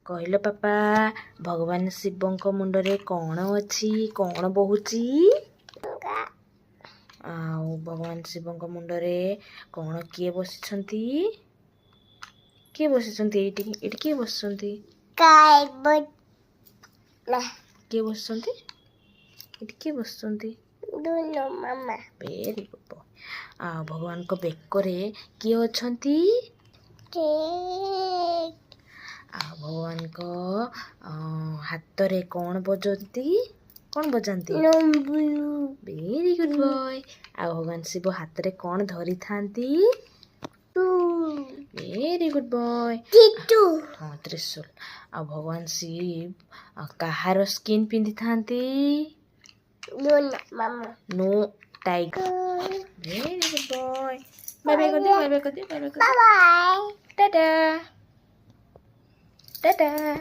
କହିଲ ପାପା ଭଗବାନ ଶିବଙ୍କ ମୁଣ୍ଡରେ କ'ଣ ଅଛି? କ'ଣ ବହୁଛି? ଆଉ ଭଗବାନ ଶିବଙ୍କ ମୁଣ୍ଡରେ କ'ଣ କିଏ ବସିଛନ୍ତି? କିଏ ବସିଛନ୍ତି? ଏଇଠି କିଏ ବସିଛନ୍ତି? କିଏ ବସିଛନ୍ତି? ଏଇଠି କିଏ ବସିଛନ୍ତି? ମାମା। Very good. ଆଉ ଭଗବାନଙ୍କ ବେକରେ କିଏ ଅଛନ୍ତି? ଆଉ ଭଗବାନଙ୍କ ହାତରେ କ'ଣ ବଜାନ୍ତି? କ'ଣ ବଜାନ୍ତି? Very good boy. ଆଉ ଭଗବାନ ଶିବ ହାତରେ କ'ଣ ଧରିଥାନ୍ତି? Very good boy. ହଁ, ତ୍ରିଶୂଳ। ଆଉ ଭଗବାନ ଶିବ କାହାର ସ୍କିନ୍ ପିନ୍ଧିଥାନ୍ତି? No tiger. Very good boy. Bye bye कर दे, बाय बाय कर दे, बाय बाय कर दे। टाटा टाटा।